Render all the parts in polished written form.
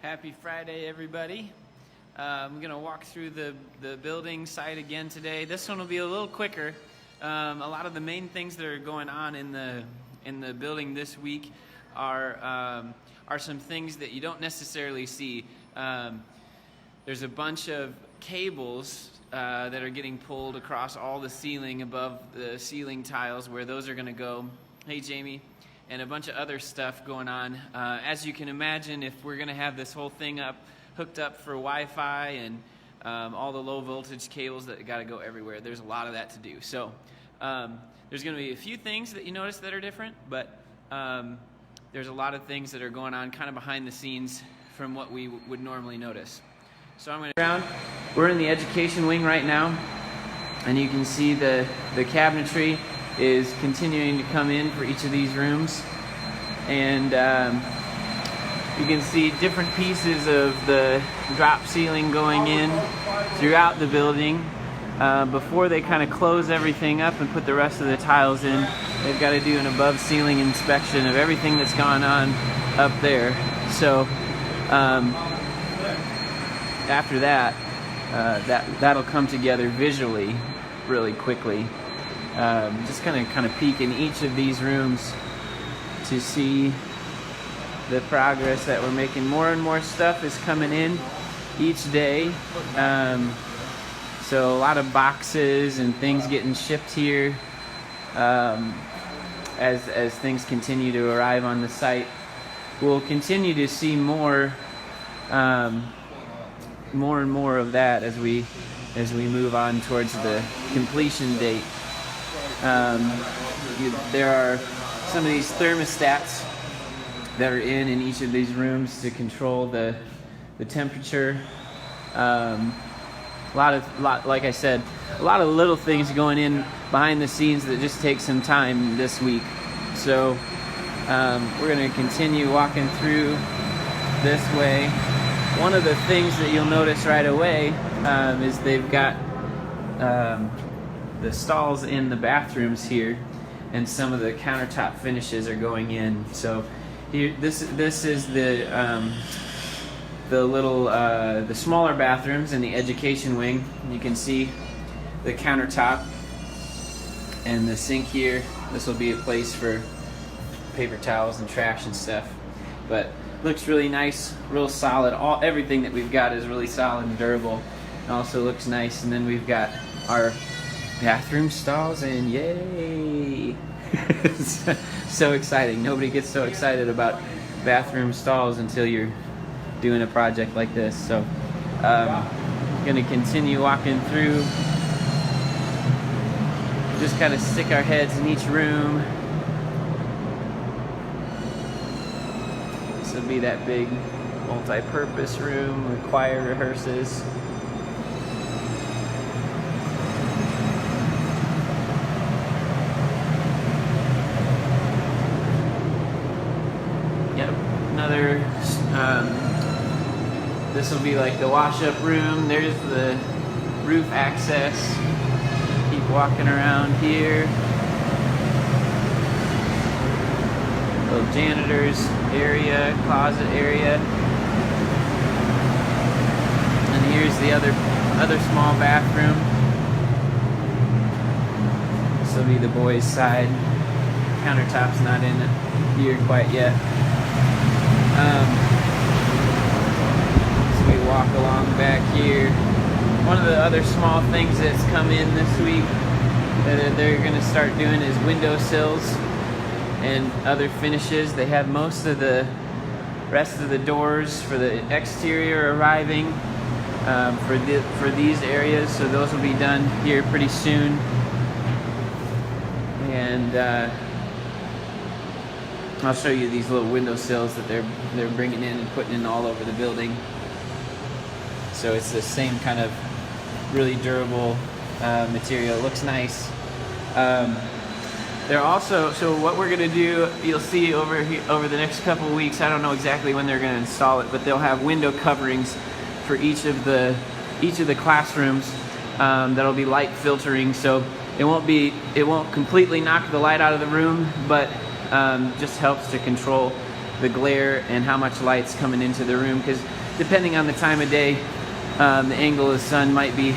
Happy Friday, everybody. I'm going to walk through the building site again today. This one will be a little quicker. A lot of the main things that are going on in the building this week are some things that you don't necessarily see. There's a bunch of cables that are getting pulled across all the ceiling above the ceiling tiles where those are going to go. Hey, Jamie. And a bunch of other stuff going on. As you can imagine, if we're going to have this whole thing hooked up for Wi-Fi and all the low voltage cables that got to go everywhere, there's a lot of that to do. So there's going to be a few things that you notice that are different, but there's a lot of things that are going on kind of behind the scenes from what we would normally notice. So I'm going to around. We're in the education wing right now, and you can see the cabinetry is continuing to come in for each of these rooms, and you can see different pieces of the drop ceiling going in throughout the building. Before they kind of close everything up and put the rest of the tiles in, they've got to do an above ceiling inspection of everything that's gone on up there. So after that, that'll come together visually really quickly. Just kind of peek in each of these rooms to see the progress that we're making. More and more stuff is coming in each day. So a lot of boxes and things getting shipped here as things continue to arrive on the site. We'll continue to see more and more of that as we move on towards the completion date. There are some of these thermostats that are in each of these rooms to control the temperature. Like I said, a lot of little things going in behind the scenes that just take some time this week. So we're going to continue walking through this way. One of the things that you'll notice right away is they've got the stalls in the bathrooms here, and some of the countertop finishes are going in. So here, this is the smaller bathrooms in the education wing. You can see the countertop and the sink here. This will be a place for paper towels and trash and stuff. But looks really nice, real solid. Everything that we've got is really solid and durable. It also looks nice. And then we've got our bathroom stalls, and yay! So exciting. Nobody gets so excited about bathroom stalls until you're doing a project like this. So going to continue walking through, just kind of stick our heads in each room. This will be that big multi-purpose room where choir rehearses. This will be like the wash-up room. There's the roof access. Keep walking around here. Little janitor's area, closet area. And here's the other small bathroom. This will be the boys' side. Countertop's not in here quite yet. So we walk along back here. One of the other small things that's come in this week that they're going to start doing is windowsills and other finishes. They have most of the rest of the doors for the exterior arriving for these areas, so those will be done here pretty soon. And I'll show you these little windowsills that they're bringing in and putting in all over the building. So it's the same kind of really durable material. It looks nice. They're also, so what we're going to do, you'll see over the next couple of weeks, I don't know exactly when they're going to install it, but they'll have window coverings for each of the classrooms that'll be light filtering. So it won't completely knock the light out of the room, but just helps to control the glare and how much light's coming into the room, because depending on the time of day, the angle of the sun might be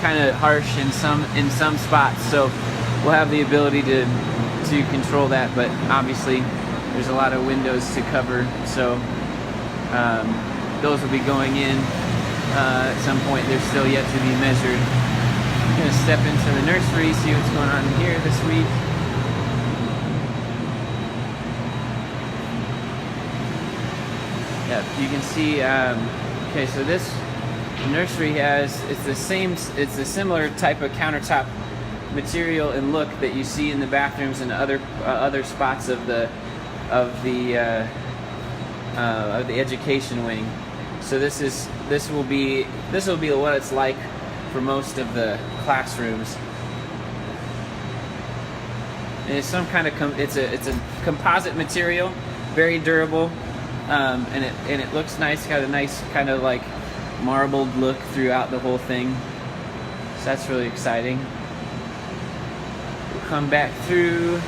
kind of harsh in some spots. So we'll have the ability to control that, but obviously there's a lot of windows to cover, so those will be going in at some point. They're still yet to be measured. I'm going to step into the nursery, see what's going on here this week. Yeah, you can see, okay, so this nursery it's a similar type of countertop material and look that you see in the bathrooms and other spots of the education wing. So this will be what it's like for most of the classrooms. And it's some kind of it's a composite material, very durable, and it looks nice. Got a nice kind of like marbled look throughout the whole thing. So that's really exciting. We'll come back through.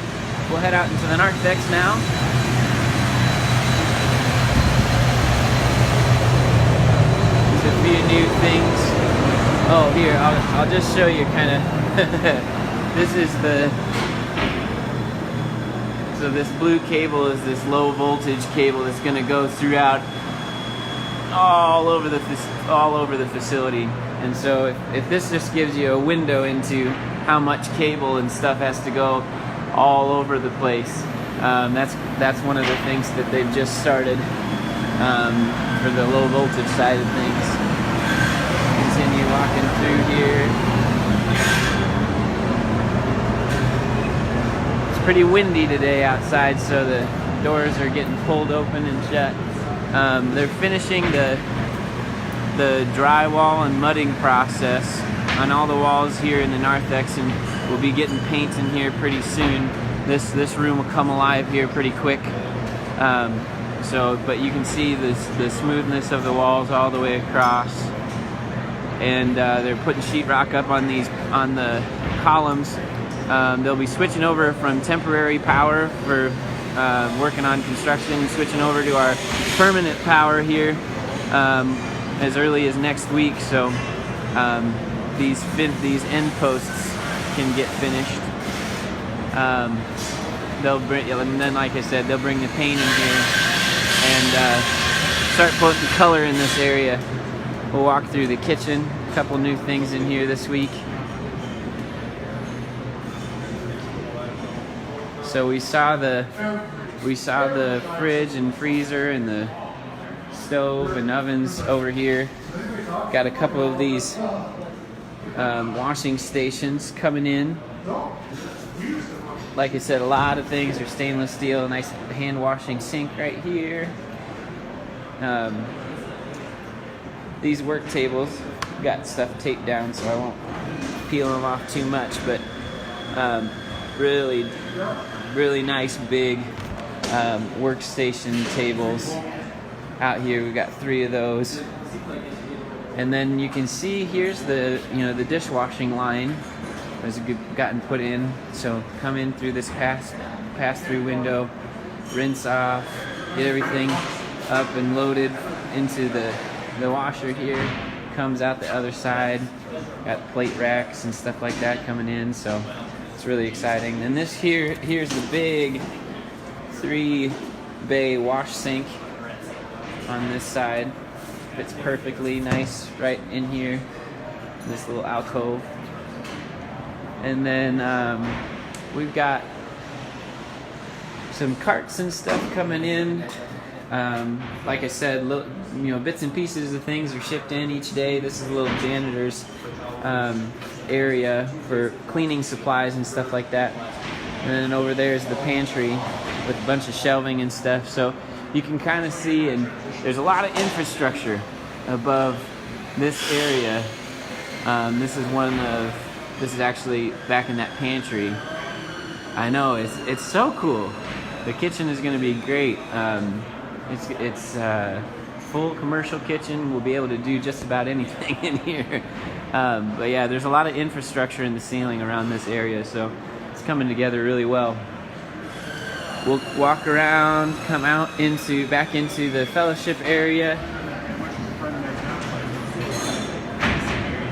We'll head out into the narthex now. There's a few new things. Oh, here, I'll just show you kind of. This is so this blue cable is this low voltage cable that's going to go throughout all over the facility. And so if this just gives you a window into how much cable and stuff has to go all over the place, that's one of the things that they've just started for the low voltage side of things. Continue walking through here. It's pretty windy today outside, so the doors are getting pulled open and shut. They're finishing the drywall and mudding process on all the walls here in the narthex, and we'll be getting paint in here pretty soon. This room will come alive here pretty quick. But you can see the smoothness of the walls all the way across, and they're putting sheetrock up on the columns. They'll be switching over from temporary power for working on construction, switching over to our permanent power here as early as next week. So these end posts can get finished. They'll bring, and then like I said, they'll bring the paint in here and start putting color in this area. We'll walk through the kitchen. A couple new things in here this week. So we saw the fridge and freezer and the stove and ovens over here. Got a couple of these washing stations coming in. Like I said, a lot of things are stainless steel. Nice hand washing sink right here. These work tables got stuff taped down, so I won't peel them off too much, but really nice big workstation tables out here. We've got 3 of those, and then you can see here's the dishwashing line has gotten put in. So come in through this pass-through window, rinse off, get everything up and loaded into the washer here. Comes out the other side. Got plate racks and stuff like that coming in. So it's really exciting. And here's the big 3-bay wash sink on this side. Fits perfectly nice right in here, this little alcove. And then we've got some carts and stuff coming in. Like I said, bits and pieces of things are shipped in each day. This is a little janitor's area for cleaning supplies and stuff like that. And then over there is the pantry with a bunch of shelving and stuff. So you can kind of see, and there's a lot of infrastructure above this area. This is actually back in that pantry. I know, it's so cool. The kitchen is going to be great. It's full commercial kitchen. We'll be able to do just about anything in here. But yeah, there's a lot of infrastructure in the ceiling around this area, so it's coming together really well. we'll walk around, come out back into the fellowship area.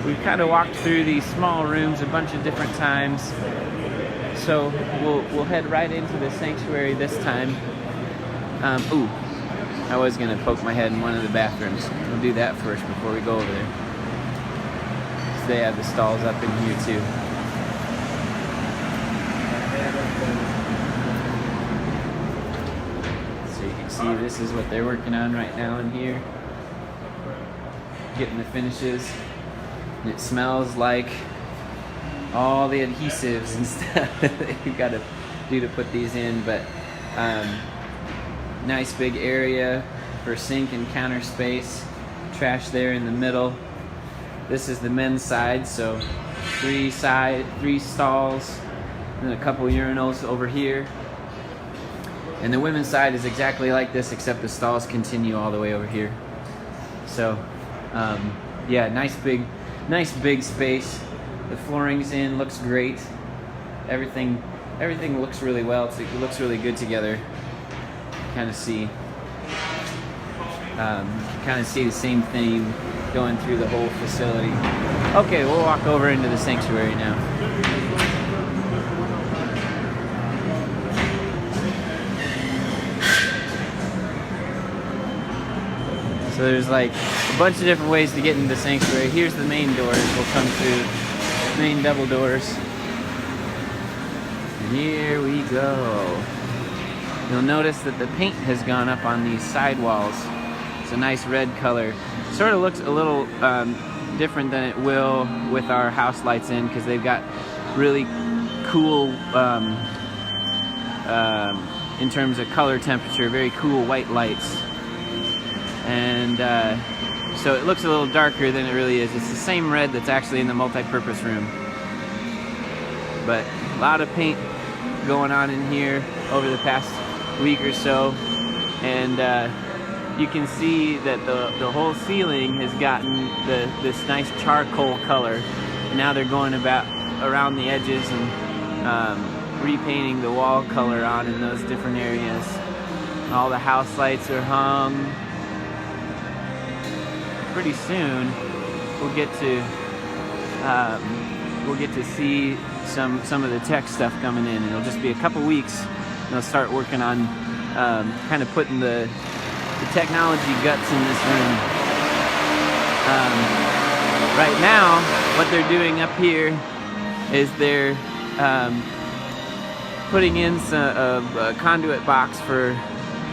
We've kind of walked through these small rooms a bunch of different times, so we'll head right into the sanctuary this time. Ooh, I was gonna poke my head in one of the bathrooms. We'll do that first before we go over there. So they have the stalls up in here too. So you can see this is what they're working on right now in here, getting the finishes. And it smells like all the adhesives and stuff that you've got to do to put these in. But nice big area for sink and counter space. Trash there in the middle. This is the men's side, so three stalls and a couple urinals over here. And the women's side is exactly like this, except the stalls continue all the way over here. So yeah, nice big space. The flooring's in, looks great. Everything looks really well. It looks really good together. Kind of see the same theme going through the whole facility. Okay, we'll walk over into the sanctuary now. So there's like a bunch of different ways to get into the sanctuary. Here's the main doors. We'll come through main double doors. And here we go. You'll notice that the paint has gone up on these side walls. It's a nice red color. Sort of looks a little different than it will with our house lights in, because they've got really cool, in terms of color temperature, very cool white lights. And so it looks a little darker than it really is. It's the same red that's actually in the multi-purpose room. But a lot of paint going on in here over the past week or so. And you can see that the whole ceiling has gotten this nice charcoal color. Now they're going around the edges and repainting the wall color on in those different areas. All the house lights are hung. Pretty soon we'll get to see some of the tech stuff coming in. It'll just be a couple weeks and they'll start working on kind of putting the technology guts in this room. Right now what they're doing up here is they're putting in a conduit box for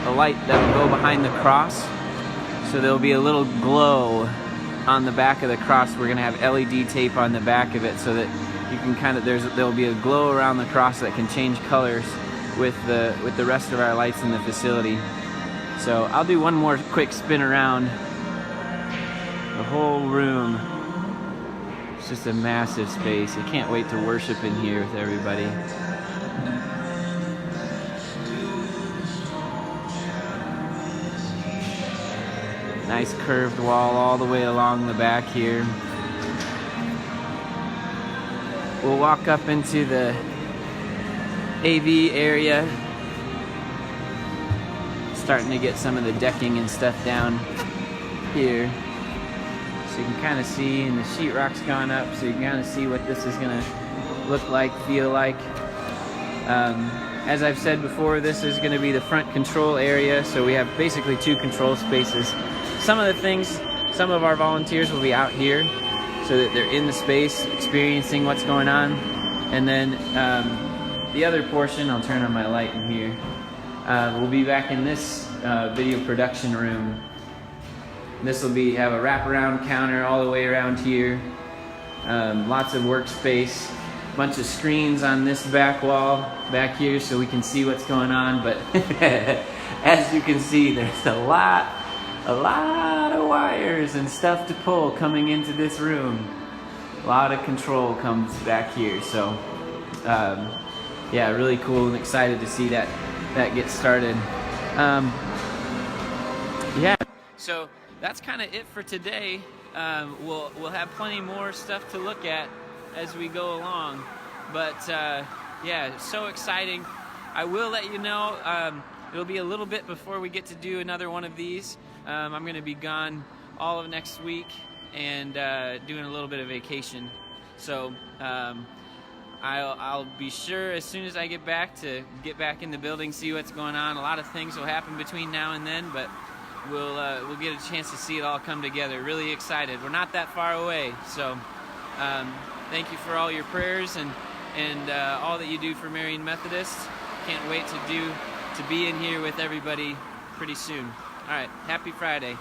a light that will go behind the cross. So there'll be a little glow on the back of the cross. We're gonna have LED tape on the back of it so that you can there'll be a glow around the cross that can change colors with the rest of our lights in the facility. So I'll do one more quick spin around the whole room. It's just a massive space. I can't wait to worship in here with everybody. Nice curved wall all the way along the back here. We'll walk up into the AV area. Starting to get some of the decking and stuff down here. So you can kind of see, and the sheetrock's gone up, so you can kind of see what this is gonna look like, feel like. As I've said before, this is gonna be the front control area, so we have basically 2 control spaces. Some of our volunteers will be out here so that they're in the space experiencing what's going on. And then the other portion, I'll turn on my light in here, we'll be back in this video production room. This will have a wraparound counter all the way around here. Lots of workspace, bunch of screens on this back wall back here so we can see what's going on. But as you can see, there's a lot of wires and stuff to pull coming into this room. A lot of control comes back here. So yeah, really cool and excited to see that get started. Yeah, so that's kind of it for today. We'll have plenty more stuff to look at as we go along, but yeah, so exciting. I will let you know, it'll be a little bit before we get to do another one of these. I'm going to be gone all of next week and doing a little bit of vacation. So I'll be sure as soon as I get back to get back in the building, see what's going on. A lot of things will happen between now and then, but we'll get a chance to see it all come together. Really excited. We're not that far away, so thank you for all your prayers and all that you do for Marion Methodist. Can't wait to be in here with everybody pretty soon. All right, happy Friday.